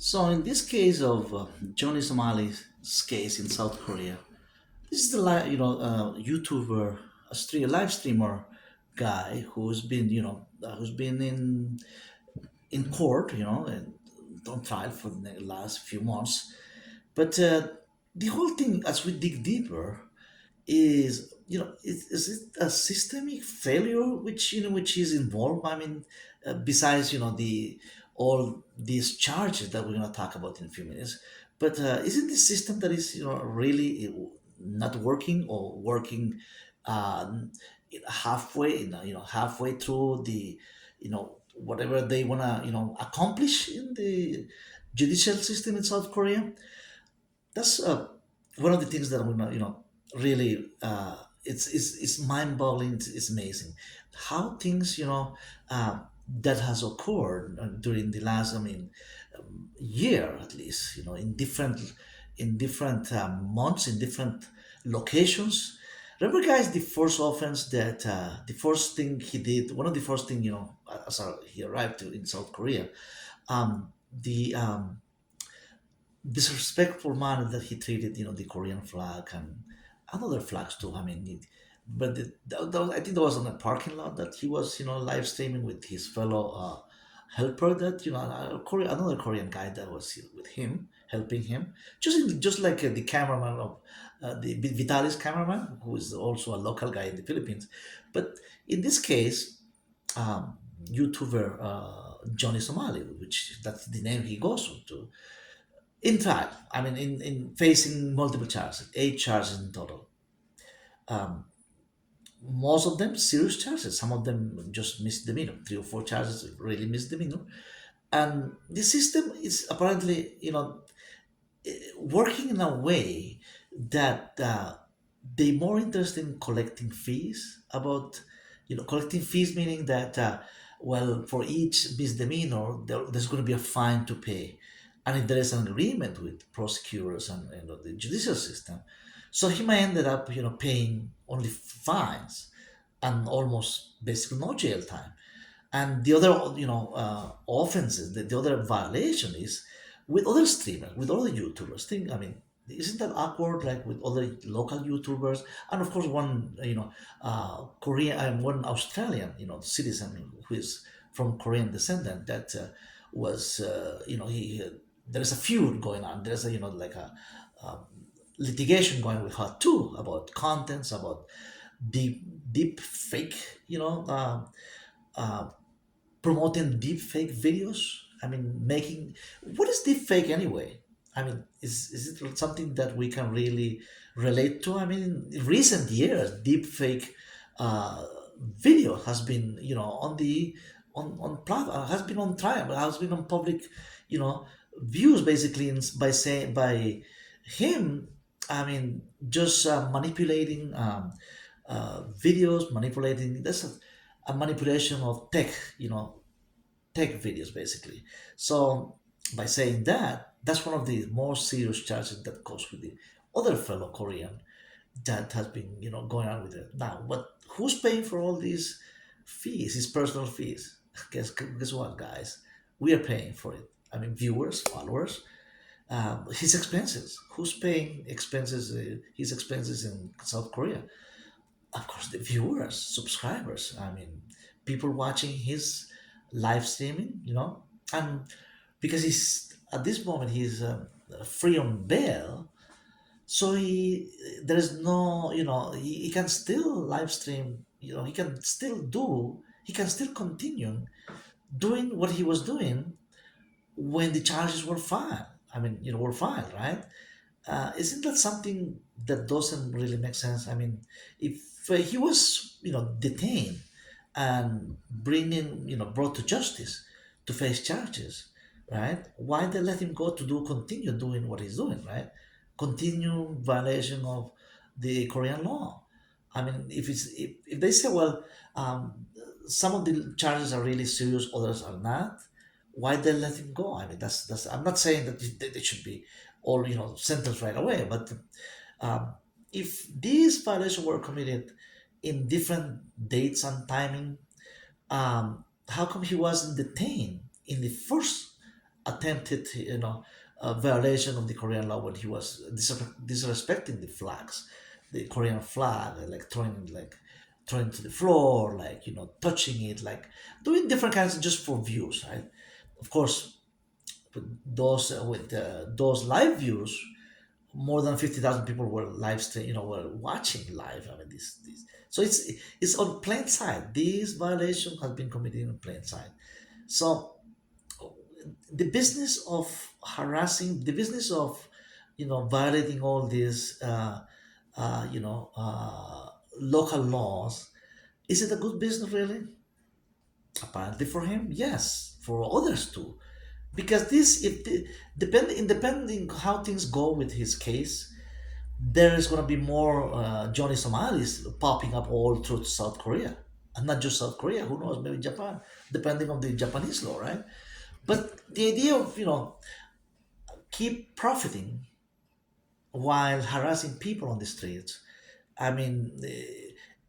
So in this case of Johnny Somali's case in South Korea, this is the YouTuber, live streamer guy who's been who's been in court, and on trial for the last few months. But the whole thing, as we dig deeper, is is it a systemic failure which is involved? I mean, besides the all these charges that we're going to talk about in a few minutes, but is it the system that is really not working or working uh, halfway halfway through the whatever they want to accomplish in the judicial system in South Korea? That's one of the things that I'm gonna, really, it's mind-boggling. It's amazing how things, that has occurred during the last, I mean, year at least, in different months, in different locations. Remember, guys, the first offense that the first thing he did, one of the first thing, as he arrived in South Korea, the disrespectful manner that he treated, the Korean flag and other flags too. I mean, but I think that was on a parking lot that he was, live streaming with his fellow helper. That another Korean guy that was with him, helping him, just like the cameraman of the Vitalis cameraman, who is also a local guy in the Philippines. But in this case, YouTuber Johnny Somali, which that's the name he goes to, in fact, I mean, in facing multiple charges, 8 charges in total. Um, Most of them serious charges. Some of them just misdemeanor. 3 or 4 charges really misdemeanor. And the system is apparently, working in a way that they more interested in collecting fees about, collecting fees, meaning that, well, for each misdemeanor, there's going to be a fine to pay. And if there is an agreement with prosecutors and the judicial system, so he might ended up, paying only fines and almost basically no jail time. And the other, offenses, the other violation is with other streamers, with other YouTubers. I mean, isn't that awkward? Like with other local YouTubers, and of course one, Korean and one Australian, citizen who is from Korean descendant that was, he there is a feud going on. There's a, like a litigation going with her too about contents, about deep fake, uh, promoting deep fake videos. I mean, making, what is deep fake anyway? I mean, is it something that we can really relate to? I mean, in recent years, deep fake uh, video has been, on the has been on trial, has been on public, you know, views basically, by saying by him. I mean, just manipulating videos, manipulating. That's a manipulation of tech videos basically. So by saying that, that's one of the more serious charges that goes with the other fellow Korean that has been going on with it. Now, who's paying for all these fees? His personal fees. Guess what, guys? We are paying for it. I mean, viewers, followers, his expenses. Who's paying expenses? His expenses in South Korea? Of course, the viewers, subscribers. I mean, people watching his live streaming, and because he's at this moment he's free on bail, so there is no, he can still live stream. He can still continue doing what he was doing when the charges were filed. I mean, were filed, right? Isn't that something that doesn't really make sense? I mean, if he was, detained and brought to justice to face charges, right? Why they let him go to continue doing what he's doing, right? Continue violation of the Korean law. I mean, if they say, well, some of the charges are really serious, others are not, why they let him go? I mean, that's. I'm not saying that they should be all sentenced right away, but um, if these violations were committed in different dates and timing, how come he wasn't detained in the first? attempted, violation of the Korean law when he was disrespecting the flags, the Korean flag, throwing to the floor, touching it, like doing different kinds just for views, right? Of course, with those live views, more than 50,000 people were were watching live. I mean, this. So it's on plain sight. This violation has been committed in plain sight. So the business of harassing, the business of violating all these local laws, is it a good business really? Apparently for him, yes. For others too, because this it depending how things go with his case, there is going to be more Johnny Somalis popping up all through South Korea, and not just South Korea. Who knows? Maybe Japan, depending on the Japanese law, right? But the idea of keep profiting while harassing people on the streets, I mean,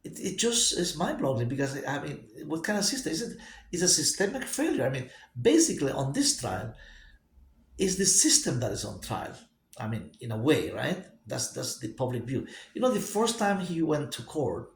it just is mind-boggling, because I mean, what kind of system is it? It's a systemic failure. I mean, basically on this trial, is the system that is on trial. I mean, in a way, right? That's the public view. The first time he went to court,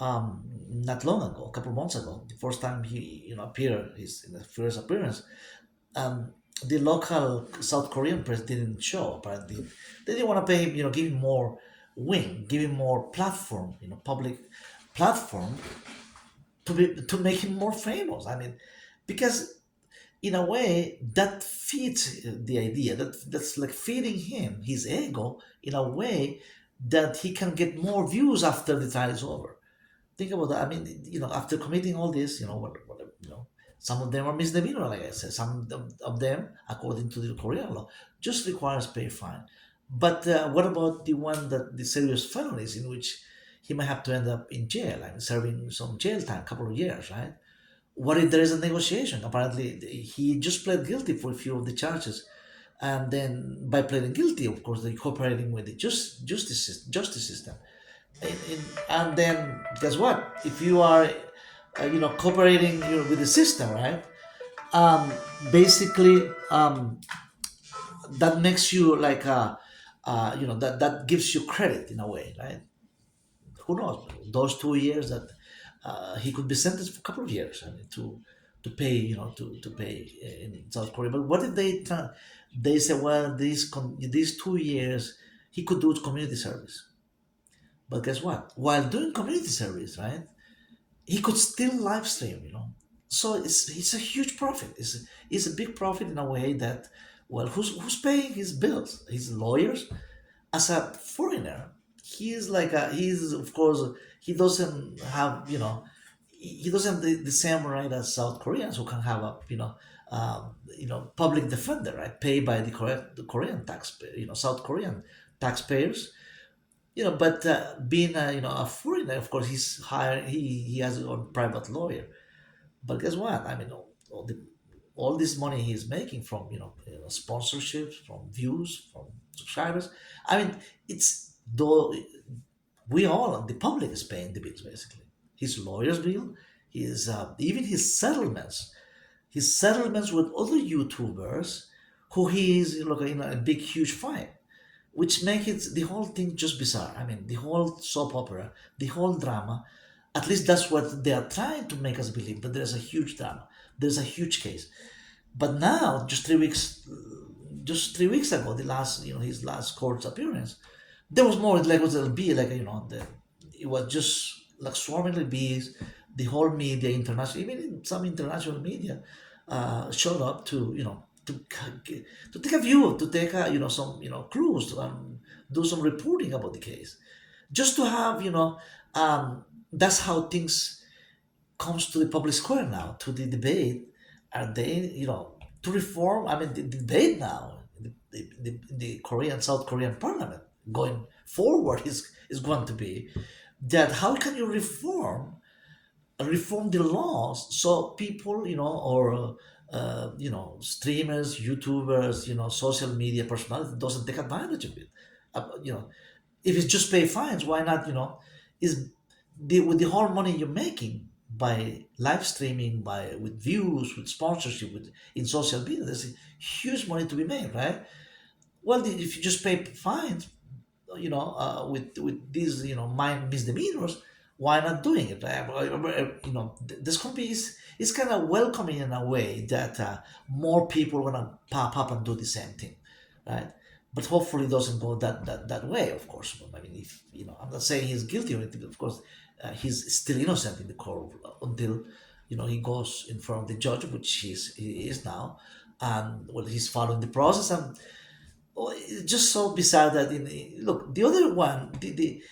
not long ago, a couple of months ago, the first time he appeared, his in the first appearance, um, the local South Korean press didn't show. Apparently, they didn't want to pay him. Give him more give him more platform. Public platform to make him more famous. I mean, because in a way that feeds the idea that's like feeding him his ego in a way that he can get more views after the trial is over. Think about that. I mean, after committing all this, some of them are misdemeanor, like I said. Some of them, according to the Korean law, just requires pay fine. But what about the one that the serious felonies in which he might have to end up in jail, like serving some jail time, couple of years, right? What if there is a negotiation? Apparently, he just pled guilty for a few of the charges, and then by pleading guilty, of course, they're cooperating with the justice system. And then guess what? If you are, cooperating with the system, right? Um, Basically, that makes you like that gives you credit in a way, right? Who knows? Those 2 years that he could be sentenced for a couple of years. I mean, to pay, to pay in South Korea. But what if they say, well, these 2 years he could do community service. But guess what? While doing community service, right, he could still live stream. So it's a huge profit. It's a big profit in a way that, well, who's paying his bills? His lawyers. As a foreigner, he's of course, he doesn't have, he doesn't have the same right as South Koreans, who can have a public defender, right, paid by the Korean taxpayer, South Korean taxpayers. But being a foreigner, of course, he's hired. He has his own private lawyer. But guess what? I mean, all this money he's making from sponsorships, from views, from subscribers. I mean, it's though we all, the public, is paying the bills basically. His lawyer's bill, his even his settlements with other YouTubers who he is in a big huge fight, which make it the whole thing just bizarre. I mean, the whole soap opera, the whole drama. At least that's what they are trying to make us believe, that there's a huge drama, there's a huge case. But now, just 3 weeks ago, the last, his last court appearance, there was more like it was a bee, it was just like swarming like bees. The whole media, international, even in some international media, showed up to to take a view, to take some clues, to do some reporting about the case, just to have that's how things comes to the public square now, to the debate. Are they, to reform? I mean, the debate now, the Korean, South Korean parliament going forward is going to be that how can you reform the laws so people, or streamers, YouTubers, social media personality doesn't take advantage of it. If it's just pay fines, why not? Is with the whole money you're making? by live streaming, by with views, with sponsorship, with in social media. There's a huge money to be made, right? Well, if you just pay fines, with these mind misdemeanors, why not doing it? This company is kind of welcoming in a way that more people gonna pop up and do the same thing, right? But hopefully it doesn't go that way, of course. I mean, if I'm not saying he's guilty or anything. Of course, he's still innocent in the court until he goes in front of the judge, which he is now, and well, he's following the process. And oh, it's just so bizarre that look, the other one, the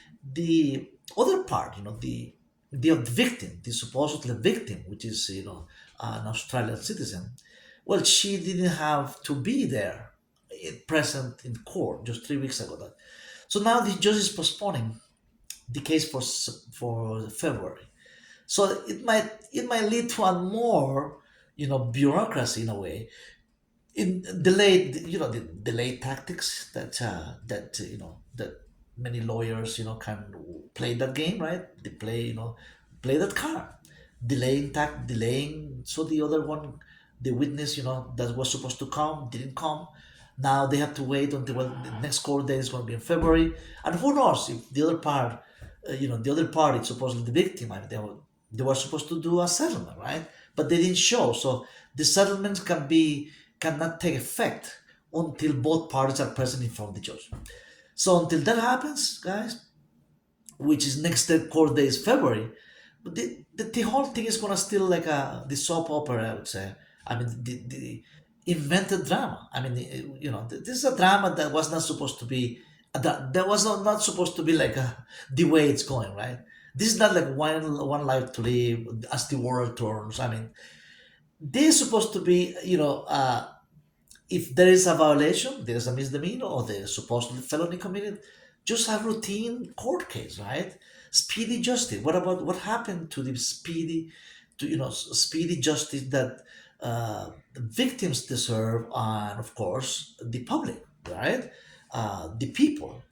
other part, the victim, the supposedly victim, which is an Australian citizen. Well, she didn't have to be there, present in court just 3 weeks ago. So now the judge is postponing the case for February. So it might lead to a more bureaucracy in a way, in delayed the delayed tactics that many lawyers can play that game, right? They play that card, delaying, so the other one, the witness that was supposed to come didn't come. Now they have to wait until, well, the next court date is going to be in February. And who knows if the other part, the other party, supposedly the victim, I mean, they were supposed to do a settlement, right? But they didn't show. So the settlements cannot take effect until both parties are present in front of the judge. So until that happens, guys, which is next court day is February, but the whole thing is gonna still like the soap opera, I would say. I mean, the invented drama. I mean, this is a drama that was not supposed to be. That was not supposed to be like the way it's going, right? This is not like one life to live as the world turns. I mean, they're supposed to be, if there is a violation, there is a misdemeanor, or there is supposedly felony committed, just a routine court case, right? Speedy justice. What about what happened to the speedy justice that the victims deserve, and of course the public, right? The people,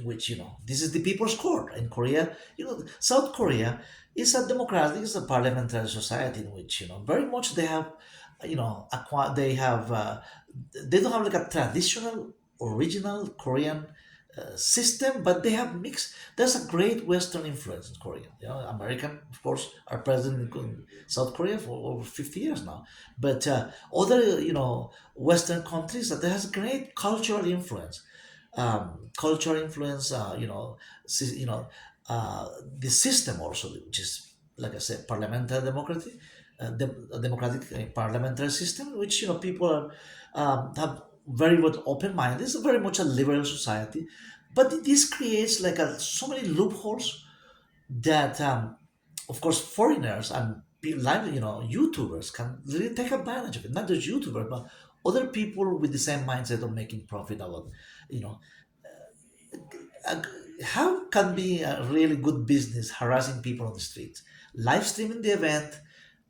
which this is the people's court in Korea. South Korea is a democratic, is a parliamentary society in which very much they have, they have they don't have like a traditional original Korean system, but they have mixed. There's a great Western influence in Korea. American, of course, are present in South Korea for over 50 years now. But other, Western countries, that there has great cultural influence. Cultural influence, the system also, which is, like I said, parliamentary democracy, democratic parliamentary system, which people have very much open mind. This is very much a liberal society, but this creates like so many loopholes that, of course, foreigners and live, YouTubers can really take advantage of it. Not just YouTubers, but other people with the same mindset of making profit out of, you know, uh, how can be a really good business harassing people on the streets, live streaming the event,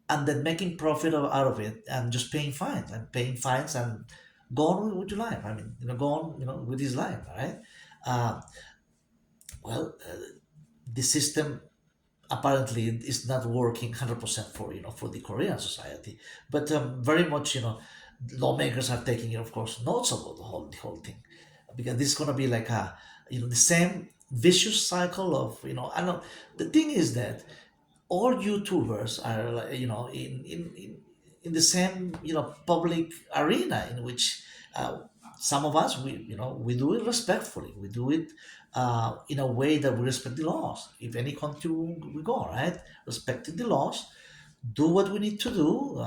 and then making profit out of it, and just paying fines and go on with your life. I mean, go on, with his life, right? Uh, well, the system apparently is not working 100% for for the Korean society, but very much lawmakers are taking of course notes about the whole thing, because this is gonna be like a the same vicious cycle of I know the thing is that all YouTubers are like, in the same public arena in which some of us we do it respectfully, we do it in a way that we respect the laws. If any country we go, right, respecting the laws, do what we need to do,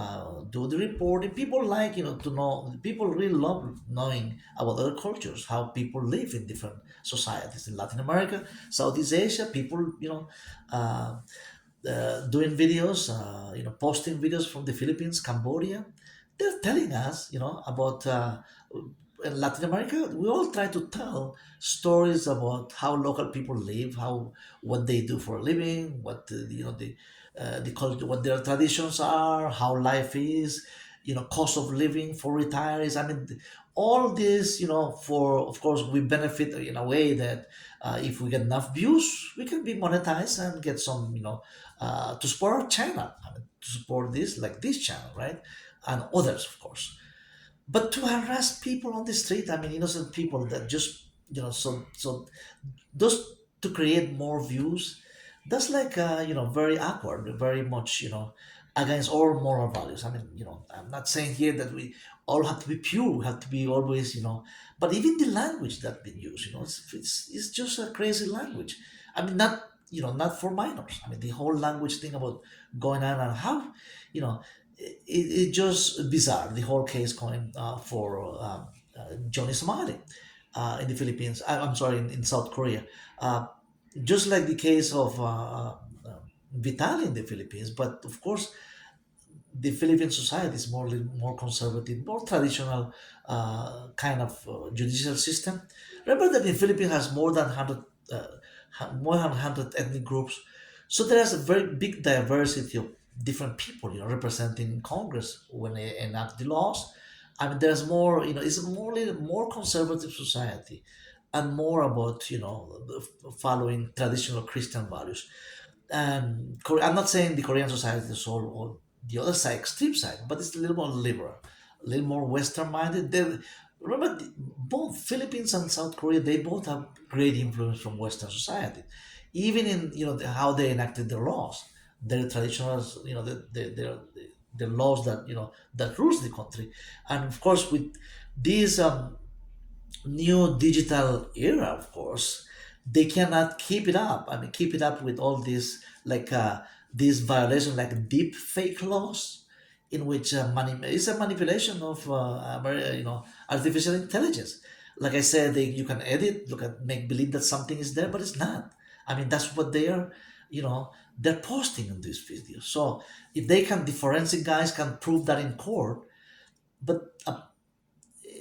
do the reporting. People like to know. People really love knowing about other cultures, how people live in different societies in Latin America, Southeast Asia. People doing videos, posting videos from the Philippines, Cambodia. They're telling us, about in Latin America. We all try to tell stories about how local people live, how what they do for a living, what the culture, what their traditions are, how life is. cost of living for retirees. I mean, all this, for of course we benefit in a way that if we get enough views, we can be monetized and get some, to support our channel. I mean, to support this, like this channel, right, and others, of course. But to harass people on the street, I mean, innocent people that just, so just to create more views, that's like very awkward, very much, against all moral values. I mean, I'm not saying here that we all have to be pure, we have to be always, but even the language that been used, it's just a crazy language. I mean, not for minors. I mean, the whole language thing about going on and how, you know it just bizarre, the whole case going for Johnny Somali in the Philippines. I'm sorry, in South Korea. Uh, just like the case of Vitali in the Philippines, but of course the Philippine society is more conservative, more traditional kind of judicial system. Remember that the Philippines has more than 100 ethnic groups, so there is a very big diversity of different people, representing in Congress when they enact the laws. I mean, there's more, it's more conservative society, and more about following traditional Christian values. And I'm not saying the Korean society is all the other side, extreme side, but it's a little more liberal, a little more Western minded. Remember, both Philippines and South Korea, they both have great influence from Western society, even in how they enacted their laws, their traditional, the laws that that rules the country, and of course with these new digital era, of course, they cannot keep it up. I mean, keep it up with all this, like this violation, like deep fake laws, in which it's a manipulation of artificial intelligence. Like I said, you can edit, you can make believe that something is there, but it's not. I mean, that's what they are, they're posting in these videos. So if they can, the forensic guys can prove that in court, but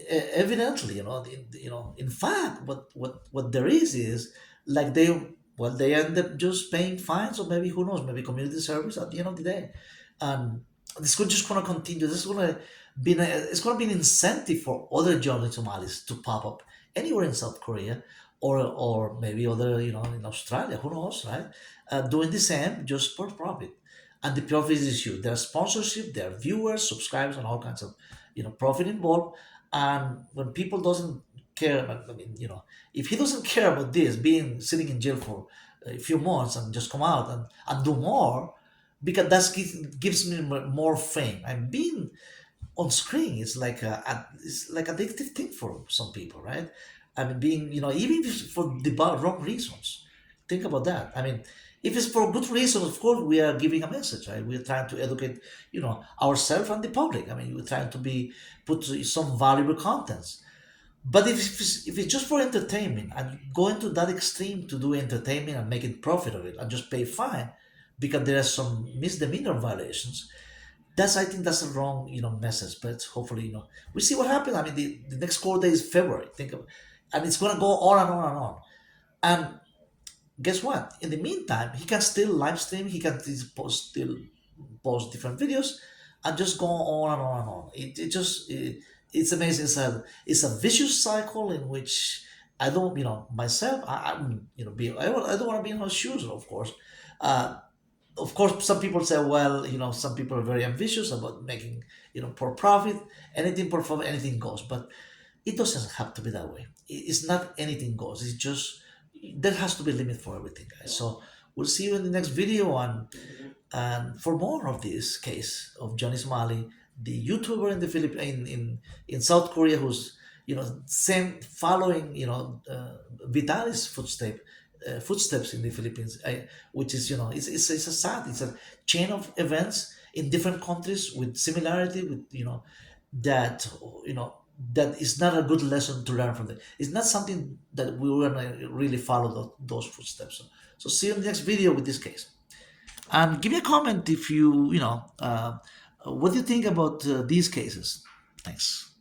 evidently, in fact, what there is like they end up just paying fines, or maybe, who knows, maybe community service at the end of the day. And this could just gonna continue. This is gonna it's gonna be an incentive for other Johnny Somalis to pop up anywhere in South Korea, or maybe other, in Australia, who knows, right? Doing the same just for profit. And the profit is huge. There's sponsorship, there are viewers, subscribers, and all kinds of profit involved. And when people doesn't care, I mean, if he doesn't care about this, being sitting in jail for a few months and just come out and do more, because that gives me more fame. And being on screen is like it's like addictive thing for some people, right? I mean, being, even if it's for the wrong reasons. Think about that. I mean, if it's for good reasons, of course, we are giving a message, right? We're trying to educate, ourselves and the public. I mean, we're trying to put some valuable contents. But if it's just for entertainment, and go into that extreme to do entertainment and making profit of it and just pay fine because there are some misdemeanor violations, I think that's a wrong, message. But hopefully, we see what happens. I mean, the next court day is February. And it's gonna go on and on and on. And guess what? In the meantime, he can still live stream. He can still post different videos, and just go on and on and on. It's amazing. It's a vicious cycle in which I don't, myself. I'm, I don't want to be in those shoes, uh, of course, some people say, well, some people are very ambitious about making, for profit. Anything for profit, anything goes. But it doesn't have to be that way. It's not anything goes. It's just there has to be a limit for everything, guys. So we'll see you in the next video, and for more of this case of Johnny Somali, the YouTuber in the Philippines, in South Korea, who's same following Vitali's footsteps in the Philippines, which is, it's a sad, it's a chain of events in different countries with similarity, with that you know that is not a good lesson to learn from it. It's not something that we want to really follow those footsteps. So see you in the next video with this case, and give me a comment if what do you think about these cases. Thanks.